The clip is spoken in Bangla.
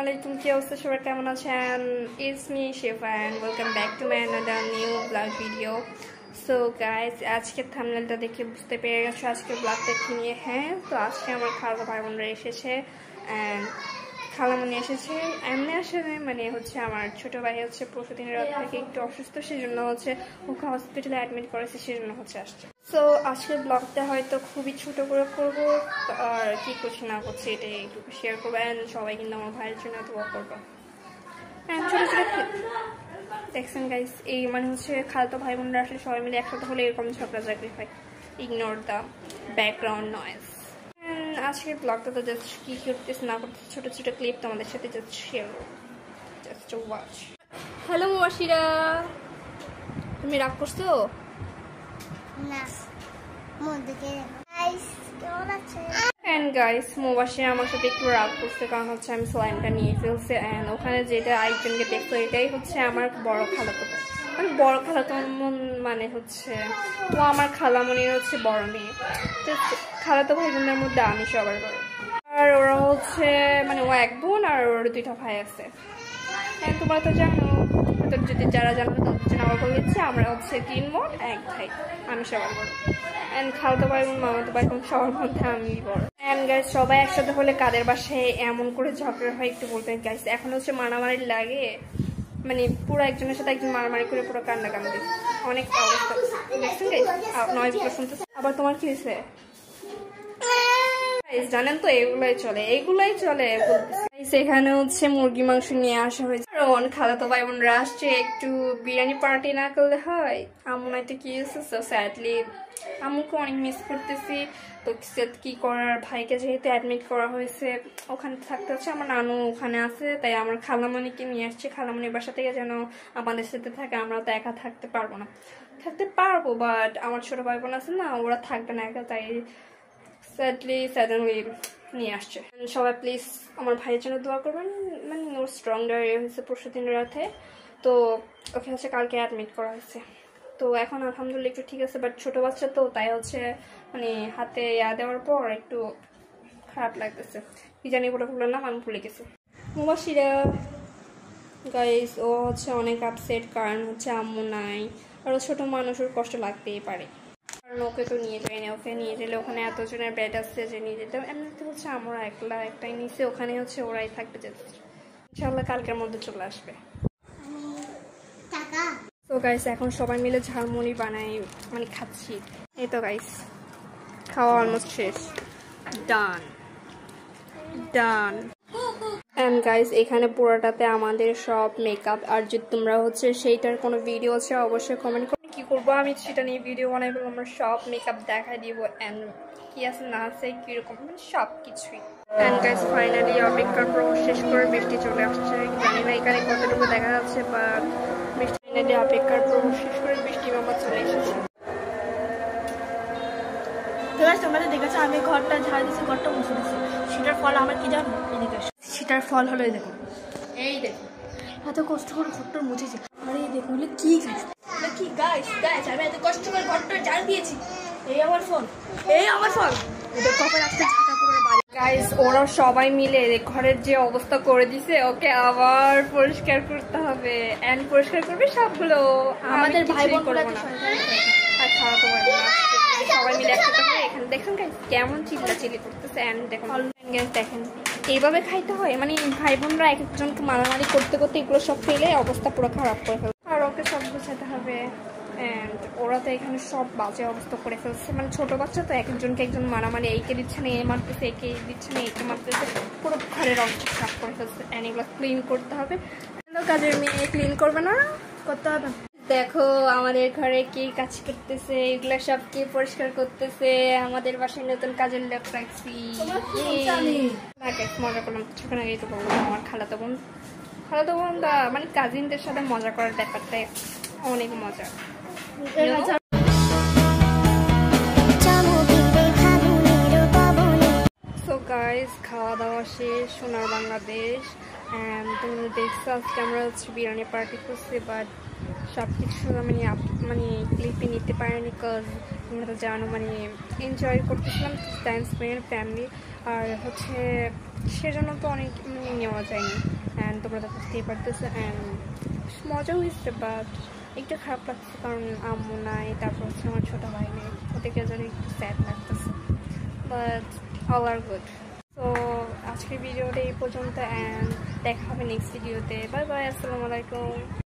আসসালামু আলাইকুম, কি অবস্থা সবার, কেমন আছেন? It's me Shifa and welcome back to my another new blog video. So guys, আজকে থাম্বনেলটা দেখে বুঝতে পেরে গেছো আজকে ব্লগটা কি নিয়ে। হ্যাঁ, তো আজকে আমার খালা ভাই বোনরা এসেছে অ্যান্ড খালামণি এসেছে। এমনি আসলে মানে হচ্ছে আমার ছোটো ভাই হচ্ছে পরশুদিনের রাত থেকে একটু অসুস্থ, সেই জন্য হচ্ছে ওকে হসপিটালে অ্যাডমিট করেছে, সেই জন্য হচ্ছে আসছে। সো আজকের ব্লগটা হয়তো খুবই ছোটো করে করবো, আর কি করছি না করছি এটাই একটু শেয়ার করবো। অ্যান্ড সবাই কিন্তু আমার ভাইয়ের জন্য দোয়া করবো। অ্যান্ড ছোটো ছোটো দেখছেন গাইস, এই মানে হচ্ছে খালাতো ভাই বোনরা আসলে সবাই মিলে একসাথে হলে এরকম ঝগড়া ঝাঁকড়ি হয়। Ignore the background noise. আজকের ব্লগটা তো জাস্ট কি করতেছে না করতেছে ছোটো ছোটো ক্লিপ তোমাদের সাথে জাস্ট শেয়ার করবো, জাস্ট ওয়াচ। হ্যালো মুবাশিরা, তুমি রাগ করছো না? অ্যান্ড গাইস, মুবাশিরা আমার সাথে একটু রাগ করছে, কারণ হচ্ছে আমি স্লাইমটা নিয়ে ফেলছি। অ্যান্ড ওখানে যেটা আরেকজনকে দেখতো এটাই হচ্ছে আমার বড় খালাতো, মানে বড় খালাতো মানে হচ্ছে ও আমার খালামণির হচ্ছে বড় মেয়ে। তো খালাতো ভাই বোনের মধ্যে আমি সবার বড়, আর ওরা হচ্ছে মানে ও এক বোন আর ওর দুইটা ভাই আছে। হ্যাঁ, তোমরা তো জানো, তো যদি যারা জানো তাদের জন্য আবার বলে দিচ্ছি, আমরা হচ্ছে 3 বোন 1 ভাই, আমি সবার বড়। অ্যান্ড খালাতো ভাই বোন মামাতো ভাই বোন সবার মধ্যে আমি বড়। অ্যান্ড গাইস, সবাই একসাথে হলে কাদের বাসায় এমন করে ঝগড়া হয় একটু বলতেন গাইস। এখন হচ্ছে মারামারি লাগে, মানে পুরো একজনের সাথে একজন মারামারি করে পুরো কান্নাকান্দি, অনেক অবস্থা। দেখছেন গাইস নয়েজগুলো শুনতেছে। আবার তোমার কি হয়েছে জানেন তো? এগুলাই চলে সেখানে হচ্ছে মুরগি মাংস নিয়ে আসা হয়েছে, কারণ খালাতো ভাই বোনরা আসছে, একটু বিরিয়ানি পার্টি না করলে হয়। আম্মু নাইতে কি হয়েছে, সো স্যাডলি আম্মুকে অনেক মিস করতেছি। তো কি করার, ভাইকে যেহেতু অ্যাডমিট করা হয়েছে ওখানে থাকতে হচ্ছে, আমার নানু ওখানে আছে, তাই আমার খালামণিকে নিয়ে আসছে। খালামণির বাসা থেকে যেন আমাদের সাথে থাকে, আমরা তো একা থাকতে পারবো না। থাকতে পারবো বাট আমার ছোট ভাই বোন আছে না, ওরা থাকবে না একা, তাই সাডেনলি নিয়ে আসছে। সবাই প্লিজ আমার ভাইয়ের জন্য দোয়া করবেন, মানে ওর স্ট্রং হয়েছে পরশুদিন রাতে, তো ওকে হচ্ছে কালকে অ্যাডমিট করা হয়েছে। তো এখন আলহামদুলিল্লাহ একটু ঠিক আছে, বাট ছোটো বাচ্চা তো, তাই হচ্ছে মানে হাতে দেওয়ার পর একটু খারাপ লাগতেছে। কি জানি বলে ভুললাম না, আমি ভুলে গেছি। মুবাশিরা গাইস, ও হচ্ছে অনেক আপসেট, কারণ হচ্ছে আম্মু নাই, আর ও ছোটো মানুষ, ওর কষ্ট লাগতেই পারে, কারণ ওকে তো নিয়ে যাই না। ওকে নিয়ে গেলে ওখানে এতজনের বেড আছে যে নিয়ে যেতে, এমনিতে হচ্ছে আমরা একলা একটাই নিচে, ওখানে হচ্ছে ওরাই থাকবে, যেতে ইনশাল্লাহ কালকের মধ্যে চলে আসবে। তো গাইস, এখন সবাই মিলে ঝালমুড়ি বানাই, মানে খাচ্ছি। এই তো গাইস, খাওয়া অলমোস্ট শেষ, ডান ডান। অ্যান্ড গাইস, এখানে পুরোটাতে আমাদের সব মেকআপ, আর যদি তোমরা হচ্ছে সেইটার কোনো ভিডিও আছে অবশ্যই কমেন্ট করো। কি করবো আমি সেটা নিয়ে ভিডিও বানাবো, আমরা সব মেকআপ দেখাই দিব, অ্যান্ড কি আছে না আছে কিরকম, মানে সব কিছুই। অ্যান্ড গাইস, ফাইনালি অপেক্ষার পর শেষ করে বৃষ্টি চলে আসছে। জানি না এখানে কতটুকু দেখা যাচ্ছে, বা বৃষ্টি ফাইনালি অপেক্ষার পর শেষ করে বৃষ্টি মামা চলে এসেছে। তোমাদের দেখেছো আমি ঘরটা ঝাড় দিচ্ছি, ঘরটা মুছে দিচ্ছি, সেটার ফল আমার কি জানো? এদিকে সেটার ফল হলো এই দেখো, এই দেখো এত কষ্ট করে ঘরটা মুছেছি, আর এই দেখো কি কি গাইস আমি এত কষ্ট করে ঘরটা ঝাড় দিয়েছি, এই আমার ফল, এই আমার ফল। গাইস, ওরা সবাই মিলে ঘরের যে অবস্থা করে দিছে, ওকে আবার পরিষ্কার করতে হবে, এন্ড পরিষ্কার করবে সবগুলো আমাদের ভাই বোন করবো না, আর খাওয়া তো পারবো না। সবাই মিলে একসাথে হয়। এখানে দেখেন গাইস কেমন চিল্লাচিল্লি করতেছে, এন্ড দেখেন দেখেন এইভাবে খাইতে হয়, মানে ভাই বোনরা এক একজনকে মারামারি করতে করতে এগুলো সব ফেলে অবস্থা পুরো খারাপ করে ফেলবে, আর ওকে সব গুছাতে হবে। অ্যান্ড ওরা তো এখানে সব বাজে অবস্থা করে ফেলছে, মানে ছোটো বাচ্চা তো, এক একজনকে একজন মারামারি, এইকে দিচ্ছে না এ মারতেছে, একে দিচ্ছে না একে মারতেছে, পুরো ঘরের অবস্থা খারাপ করে ফেলছে। অ্যান্ড এগুলো ক্লিন করতে হবে, কাজের মেয়ে ক্লিন করবে না, করতে হবে। দেখো আমাদের ঘরে কি কাজ করতেছে, এগুলা সব কি পরিষ্কার করতেছে, আমাদের বাসায় নতুন কাজের লোক রাখছি। মজা করলাম কিছুক্ষণ আগেই তো বললাম, আমার খালাতো বোন মানে কাজিনদের সাথে মজা করার ব্যাপারটা অনেক মজা। সো গাইস, খাওয়া দাওয়া শেষ, সোনার বাংলাদেশ। অ্যান্ড তোমরা দেখছো আজকে আমরা হচ্ছে বিরিয়ানি পার্টি করছি, বাট সব কিছু মানে ক্লিপে নিতে পারিনি, কজ আমরা তো জানো মানে এনজয় করতেছিলাম টাইম স্পেন্ড ফ্যামিলি, আর হচ্ছে সেজন্য তো অনেক নেওয়া যায়নি। অ্যান্ড তোমরা তো বুঝতেই পারতেছো, অ্যান্ড মজা হয়েছে বাট একটু খারাপ লাগছে কারণ আম্মু নাই, তারপর হচ্ছে আমার ছোটো ভাই নেই, ওদেরকে যেন একটু স্যাড লাগতেছে, বাট অল আর গুড। তো আজকের ভিডিওটা এই পর্যন্ত, অ্যান্ড দেখা হবে নেক্সট ভিডিওতে। বাই বাই, আসসালামু আলাইকুম।